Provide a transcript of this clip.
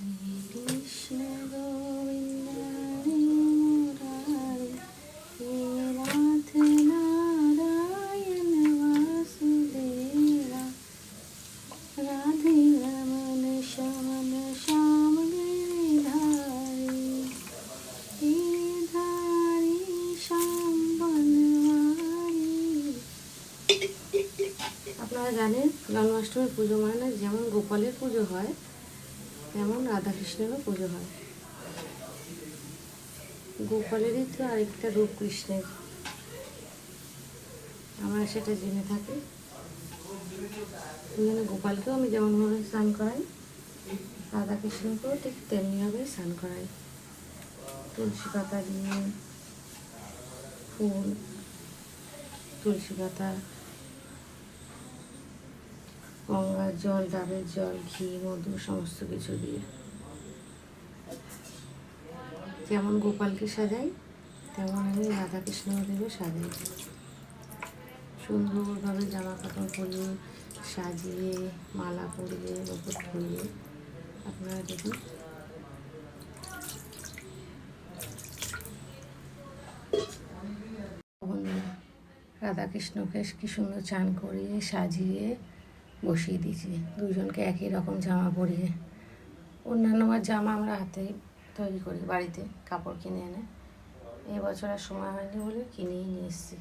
কৃষ্ণ গোবিন্দ হরে মুরারি হে Radhe Narayan Vasudeva Radhe Raman salmon শ্যাম গিরিধারি গিরিধারি শ্যাম বনমালী। আপনারা জানেন জন্মাষ্টমীর পুজো মানে যেমন গোপালের পুজো হয় তেমন রাধাকৃষ্ণেরও পুজো হয়। গোপালেরই তো আরেকটা রূপ কৃষ্ণের, আমরা সেটা জেনে থাকি। ওই গোপালকেও আমি যেমনভাবে স্নান করাই, রাধাকৃষ্ণকেও ঠিক তেমনিভাবে স্নান করাই। তুলসী পাতা দিয়ে, ফুল, তুলসী পাতা, গঙ্গার জল, ডাবের জল, ঘি, মধু সমস্ত কিছু দিয়ে যেমন গোপালকে সাজাই তেমন আমি রাধাকৃষ্ণদেরও সাজাই। সুন্দরভাবে জামা কাপড় পরিয়ে সাজিয়ে মালা পরিয়ে মুকুট পরিয়ে আপনারা দেখুন। রাধাকৃষ্ণকে কি সুন্দর চান করিয়ে সাজিয়ে বসিয়ে দিয়েছি, দুজনকে একই রকম জামা পরিয়ে। অন্যান্য জামা আমরা হাতে তৈরি করি বাড়িতে কাপড় কিনে এনে, এবছর আর সময় হয়নি বলে কিনেই নিয়ে এসেছি।